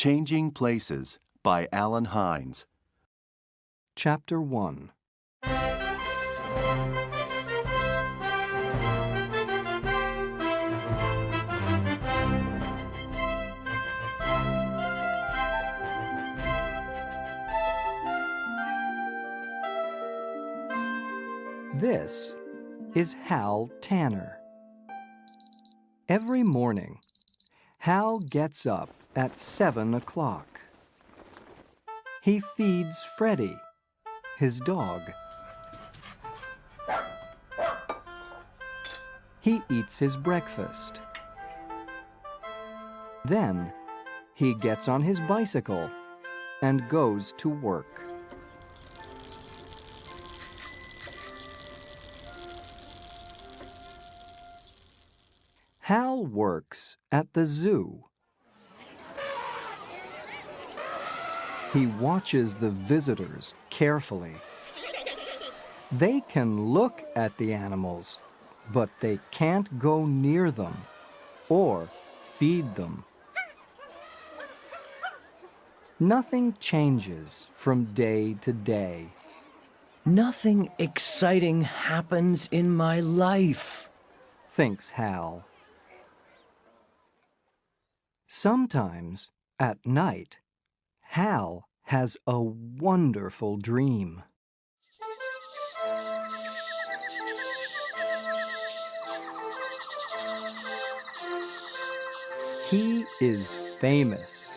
Changing Places by Alan Hines. Chapter 1. This is Hal Tanner. Every morning, Hal gets up at 7 o'clock. He feeds Freddie, his dog. He eats his breakfast. Then, he gets on his bicycle and goes to work. Hal works at the zoo. He watches the visitors carefully. They can look at the animals, but they can't go near them or feed them. Nothing changes from day to day. Nothing exciting happens in my life, thinks Hal. Sometimes, at night, Hal has a wonderful dream. He is famous,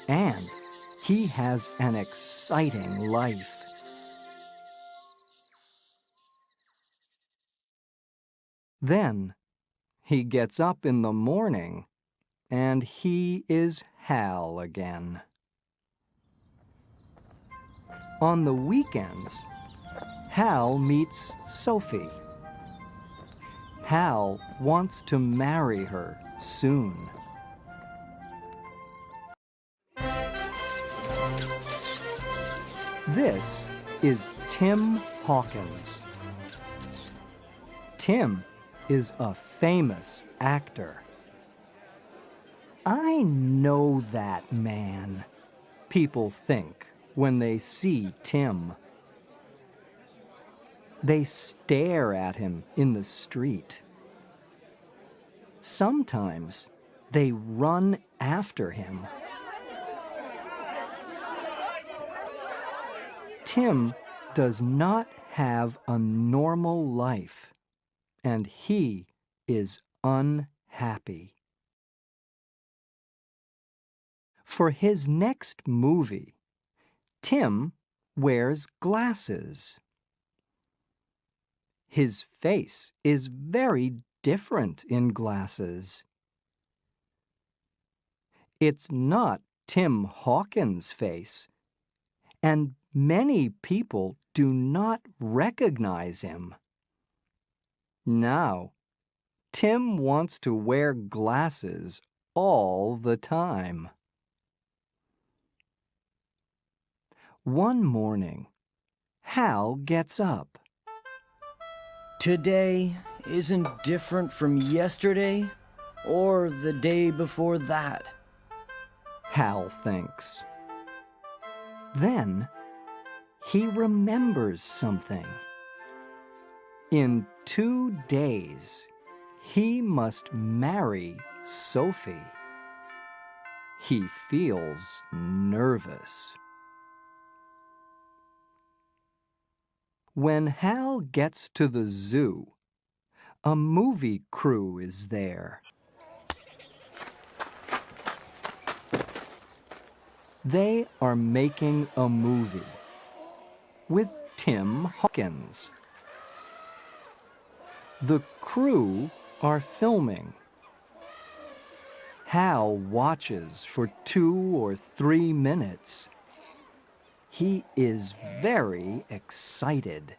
and he has an exciting life. Then, he gets up in the morning, and he is Hal again. On the weekends, Hal meets Sophie. Hal wants to marry her soon. This is Tim Hawkins. Tim is a famous actor. I know that man, people think when they see Tim. They stare at him in the street. Sometimes they run after him. Tim does not have a normal life, and he is unhappy. For his next movie, Tim wears glasses. His face is very different in glasses. It's not Tim Hawkins' face, and many people do not recognize him. Now, Tim wants to wear glasses all the time. One morning, Hal gets up. Today isn't different from yesterday or the day before that, Hal thinks. Then, he remembers something. In 2 days, he must marry Sophie. He feels nervous. When Hal gets to the zoo, a movie crew is there. They are making a movie with Tim Hawkins. The crew are filming. Hal watches for 2 or 3 minutes. He is very excited.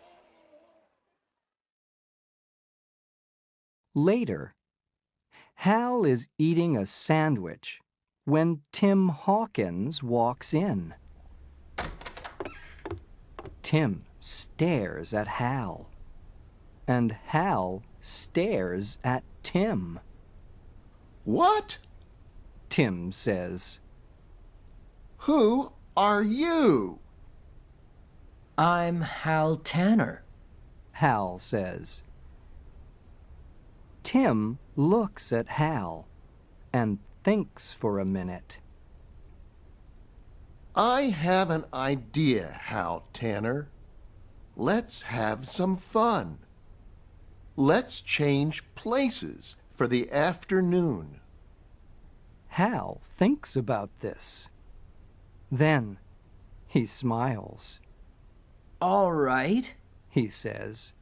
Later, Hal is eating a sandwich when Tim Hawkins walks in. Tim stares at Hal, and Hal stares at Tim. What? Tim says. Who are you? I'm Hal Tanner. Hal says. Tim looks at Hal and thinks for a minute. I have an idea, Hal Tanner. Let's have some fun. Let's change places for the afternoon. Hal thinks about this. Then he smiles. All right. He says.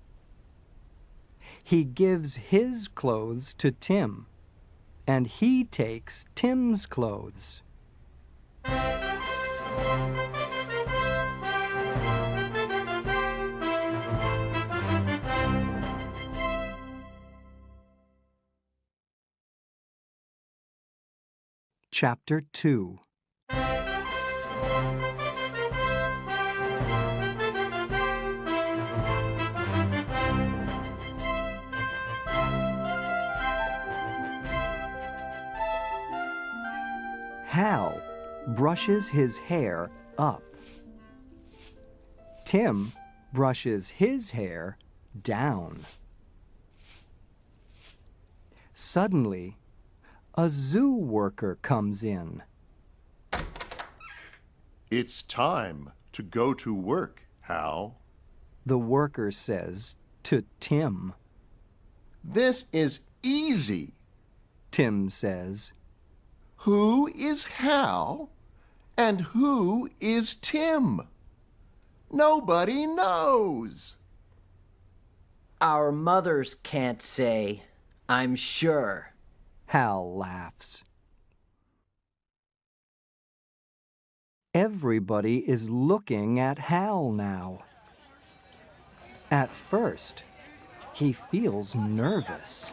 He gives his clothes to Tim, and he takes Tim's clothes. Chapter 2. Hal brushes his hair up. Tim brushes his hair down. Suddenly, a zoo worker comes in. It's time to go to work, Hal. The worker says to Tim. This is easy. Tim says. Who is Hal and who is Tim? Nobody knows. Our mothers can't say, I'm sure. Hal laughs. Everybody is looking at Hal now. At first, he feels nervous.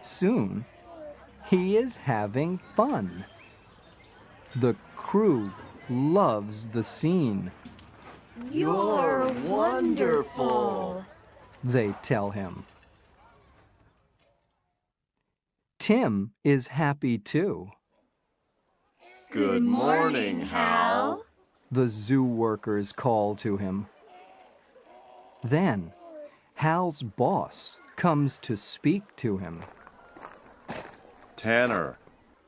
Soon, he is having fun. The crew loves the scene. You're wonderful, they tell him. Tim is happy too. Good morning, Hal. The zoo workers call to him. Then, Hal's boss comes to speak to him. Tanner,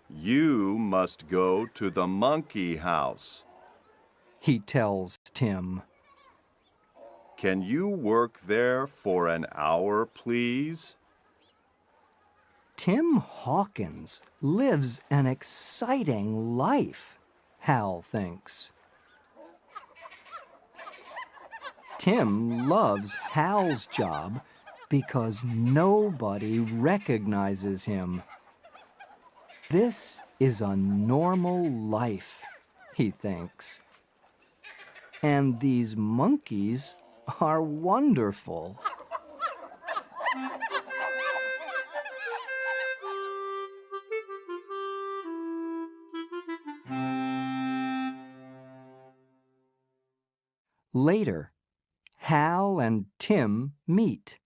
you must go to the monkey house. He tells Tim. Can you work there for an hour, please? Tim Hawkins lives an exciting life, Hal thinks. Tim loves Hal's job because nobody recognizes him. This is a normal life, he thinks. And these monkeys are wonderful. Later, Hal and Tim meet.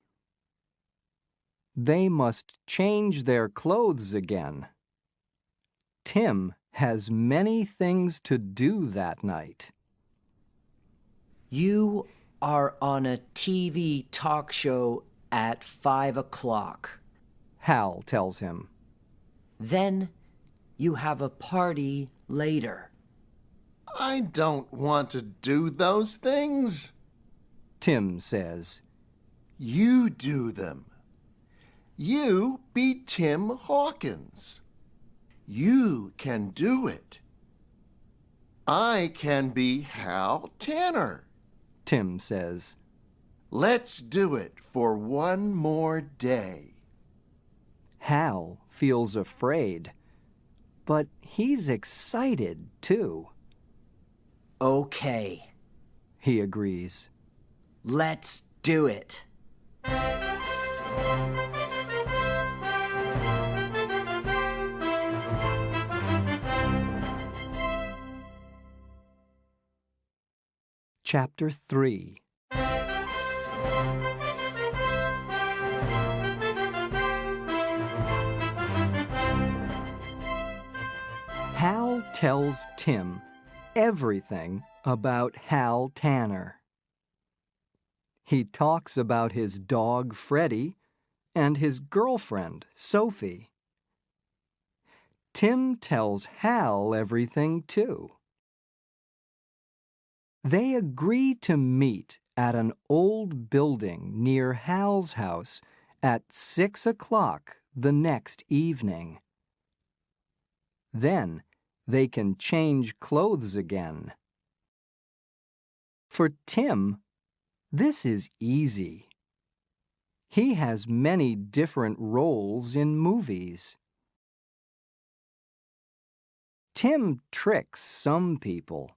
They must change their clothes again. Tim has many things to do that night. You are on a TV talk show at 5 o'clock. Hal tells him. Then you have a party later. I don't want to do those things. Tim says. You do them. You be Tim Hawkins. You can do it. I can be Hal Tanner. Tim says. Let's do it for one more day. Hal feels afraid, but he's excited too. Okay, He agrees. let's do it. Chapter 3. Hal tells Tim everything about Hal Tanner. He talks about his dog Freddie and his girlfriend Sophie. Tim tells Hal everything too. They agree to meet at an old building near Hal's house at 6 o'clock the next evening. Then they can change clothes again. For Tim, this is easy. He has many different roles in movies. Tim tricks some people,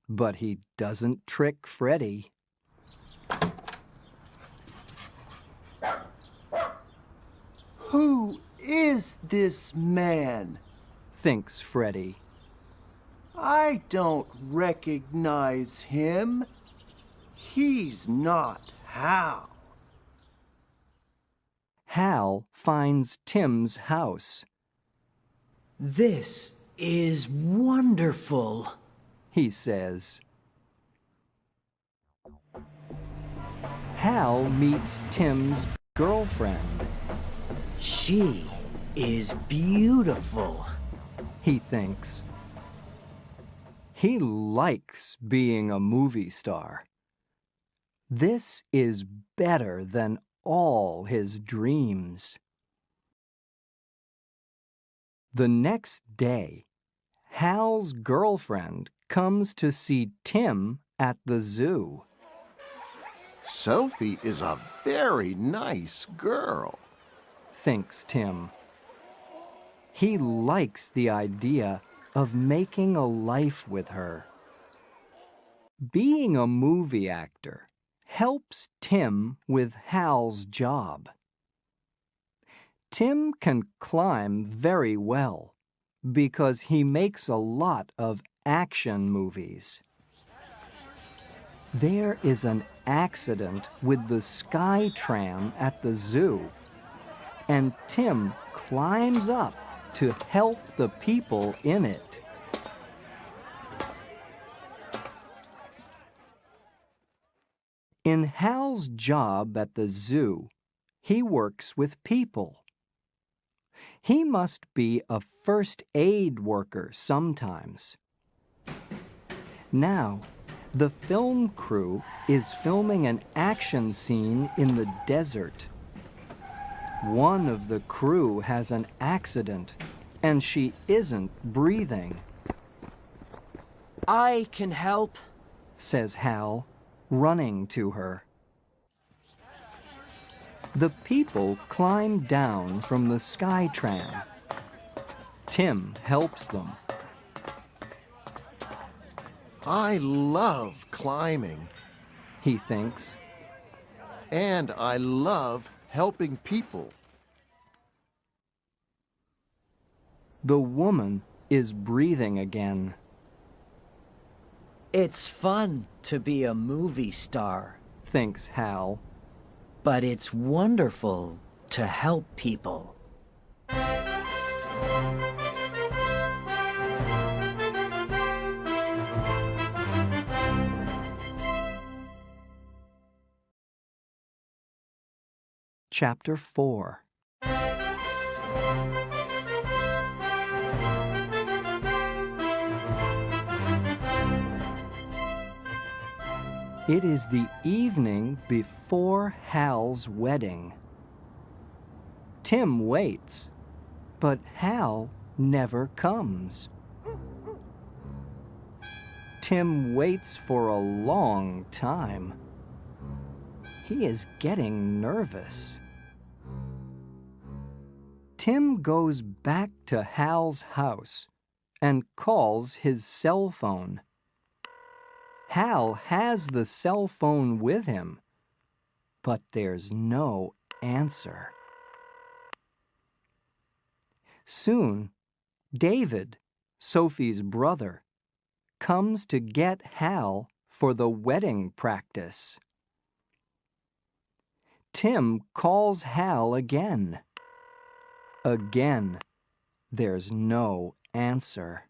but he doesn't trick Freddie. Who is this man? Thinks Freddie. I don't recognize him. He's not Hal. Hal finds Tim's house. This is wonderful, He says. Hal meets Tim's girlfriend. She is beautiful. He thinks. He likes being a movie star. This is better than all his dreams. The next day, Hal's girlfriend comes to see Tim at the zoo. Sophie is a very nice girl. Thinks Tim. He likes the idea of making a life with her. Being a movie actor helps Tim with Hal's job. Tim can climb very well because he makes a lot of action movies. There is an accident with the sky tram at the zoo, and Tim climbs up to help the people in it. In Hal's job at the zoo, he works with people. He must be a first aid worker sometimes. Now, the film crew is filming an action scene in the desert. One of the crew has an accident, and she isn't breathing, I can help. says Hal, running to her. The people climb down from the sky tram. Tim helps them. I love climbing, He thinks. and I love helping people. The woman is breathing again. It's fun to be a movie star, Thinks Hal. but it's wonderful to help people. Chapter 4. It is the evening before Hal's wedding. Tim waits, but Hal never comes. Tim waits for a long time. He is getting nervous. Tim goes back to Hal's house and calls his cell phone. Hal has the cell phone with him, but there's no answer. Soon, David, Sophie's brother, comes to get Hal for the wedding practice. Tim calls Hal again. Again, there's no answer.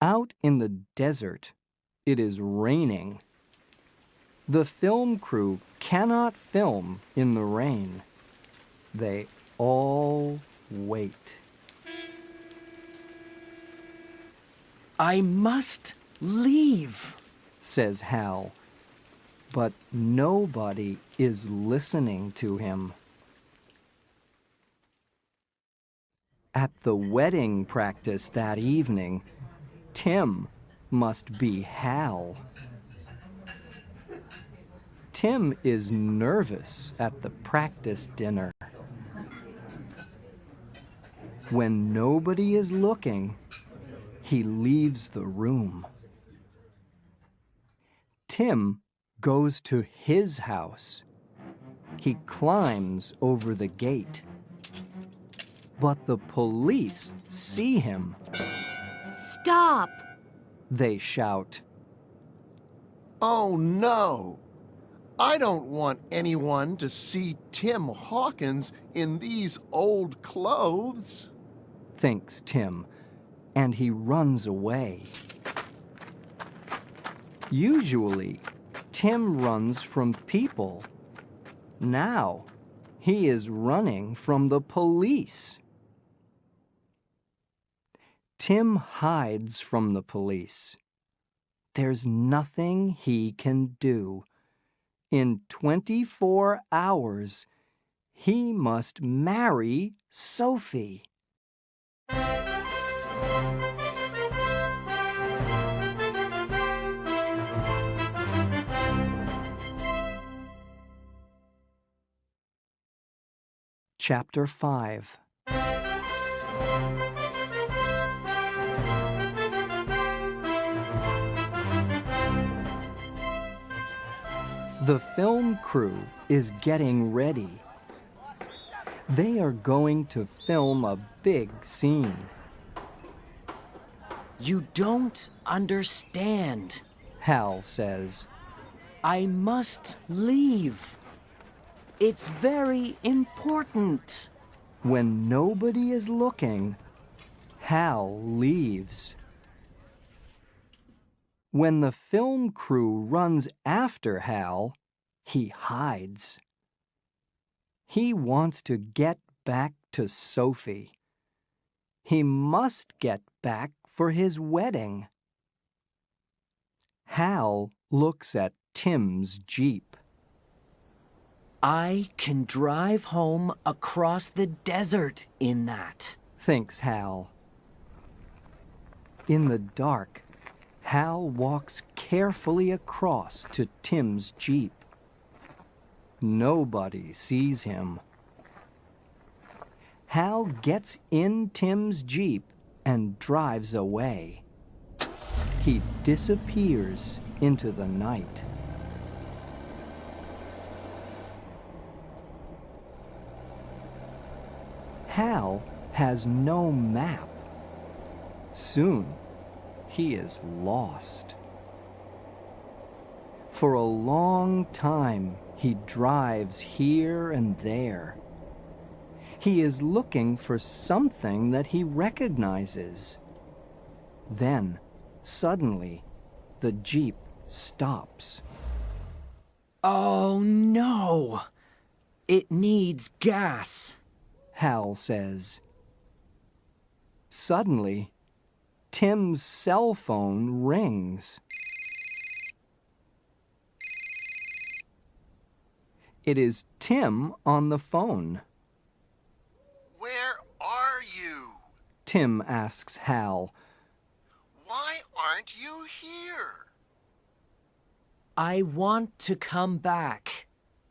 Out in the desert, it is raining. The film crew cannot film in the rain. They all wait. I must leave, says Hal, but nobody is listening to him. At the wedding practice that evening, Tim must be Hal. Tim is nervous at the practice dinner. When nobody is looking, he leaves the room. Tim goes to his house. He climbs over the gate. But the police see him. Stop! They shout. Oh no! I don't want anyone to see Tim Hawkins in these old clothes, thinks Tim, and he runs away. Usually, Tim runs from people. Now, he is running from the police. Tim hides from the police. There's nothing he can do. In 24 hours, he must marry Sophie. Chapter 5. The film crew is getting ready. They are going to film a big scene. You don't understand. Hal says. I must leave. It's very important. When nobody is looking, Hal leaves. When the film crew runs after Hal, he hides. He wants to get back to Sophie. He must get back for his wedding. Hal looks at Tim's Jeep. I can drive home across the desert in that, thinks Hal. In the dark, Hal walks carefully across to Tim's Jeep. Nobody sees him. Hal gets in Tim's Jeep and drives away. He disappears into the night. Hal has no map. Soon, he is lost. For a long time, he drives here and there. He is looking for something that he recognizes. Then, suddenly, the Jeep stops. Oh no! It needs gas. Hal says. Suddenly, Tim's cell phone rings. It is Tim on the phone. Where are you? Tim asks Hal. Why aren't you here? I want to come back,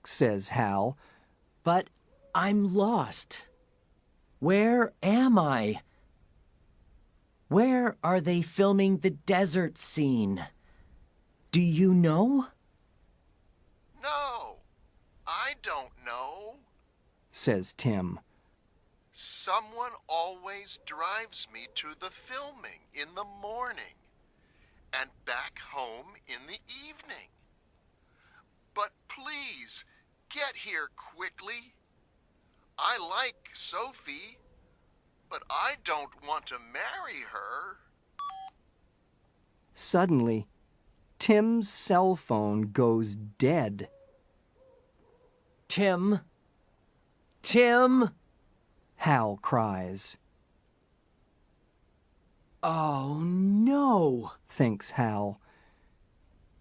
says Hal. but I'm lost. Where am I? Where are they filming the desert scene? Do you know? No, I don't know. Says Tim. Someone always drives me to the filming in the morning and back home in the evening. But please, get here quickly. I like Sophie, but I don't want to marry her. Suddenly, Tim's cell phone goes dead. Tim? Tim? Hal cries. Oh no! Thinks Hal.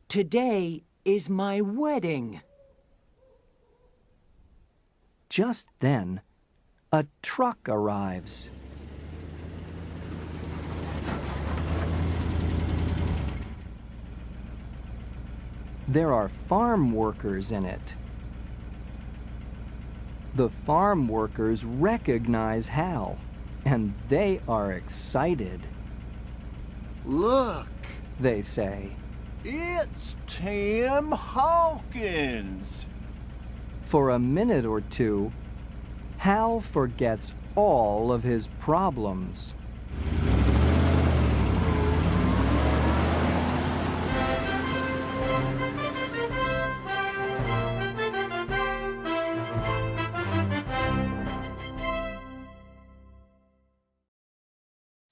Today is my wedding. Just then, a truck arrives. There are farm workers in it. The farm workers recognize Hal, and they are excited. Look, They say, It's Tim Hawkins. for a minute or two, Hal forgets all of his problems.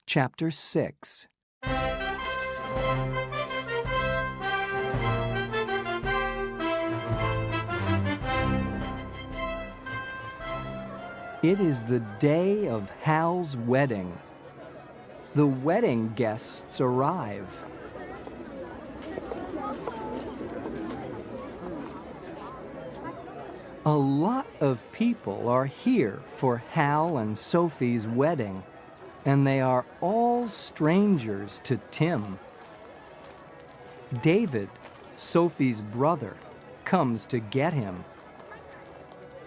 Chapter 6. It is the day of Hal's wedding. The wedding guests arrive. A lot of people are here for Hal and Sophie's wedding, and they are all strangers to Tim. David, Sophie's brother, comes to get him.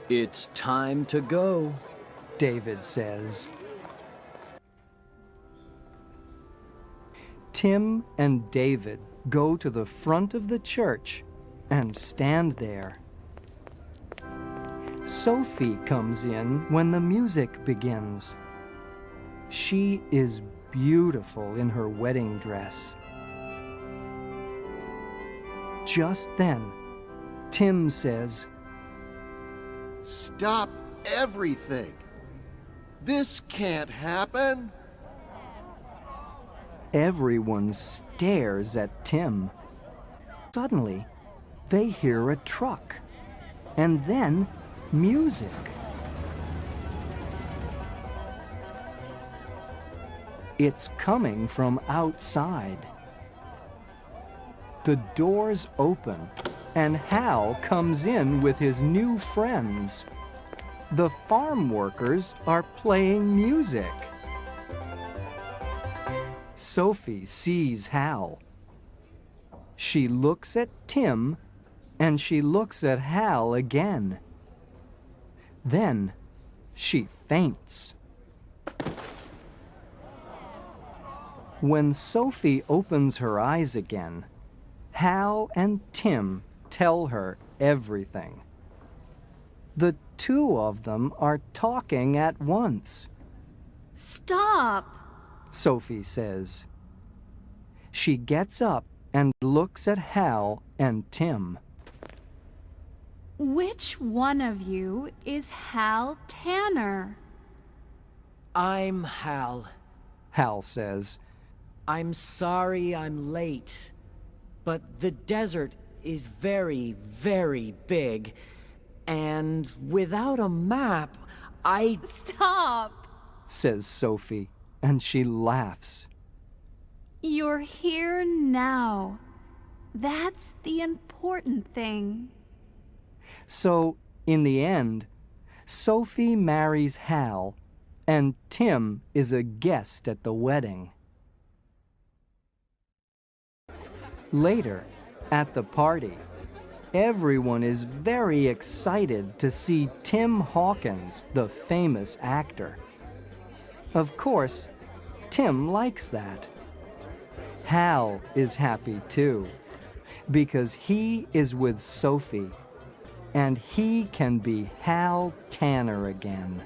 It's time to go. David says. Tim and David go to the front of the church and stand there. Sophie comes in when the music begins. She is beautiful in her wedding dress. Just then, Tim says, stop everything. This can't happen. Everyone stares at Tim. Suddenly, they hear a truck, and then music. It's coming from outside. The doors open, and Hal comes in with his new friends. The farm workers are playing music. Sophie sees Hal. She looks at Tim, and she looks at Hal again. Then she faints. When Sophie opens her eyes again, Hal and Tim tell her everything. The two of them are talking at once. Stop! Sophie says. She gets up and looks at Hal and Tim. Which one of you is Hal Tanner? I'm Hal. Hal says. I'm sorry I'm late, but the desert is very, very big, and without a map, Stop! Says Sophie, and she laughs. You're here now. That's the important thing. So, in the end, Sophie marries Hal, and Tim is a guest at the wedding. Later, at the party, everyone is very excited to see Tim Hawkins, the famous actor. Of course, Tim likes that. Hal is happy too, because he is with Sophie, and he can be Hal Tanner again.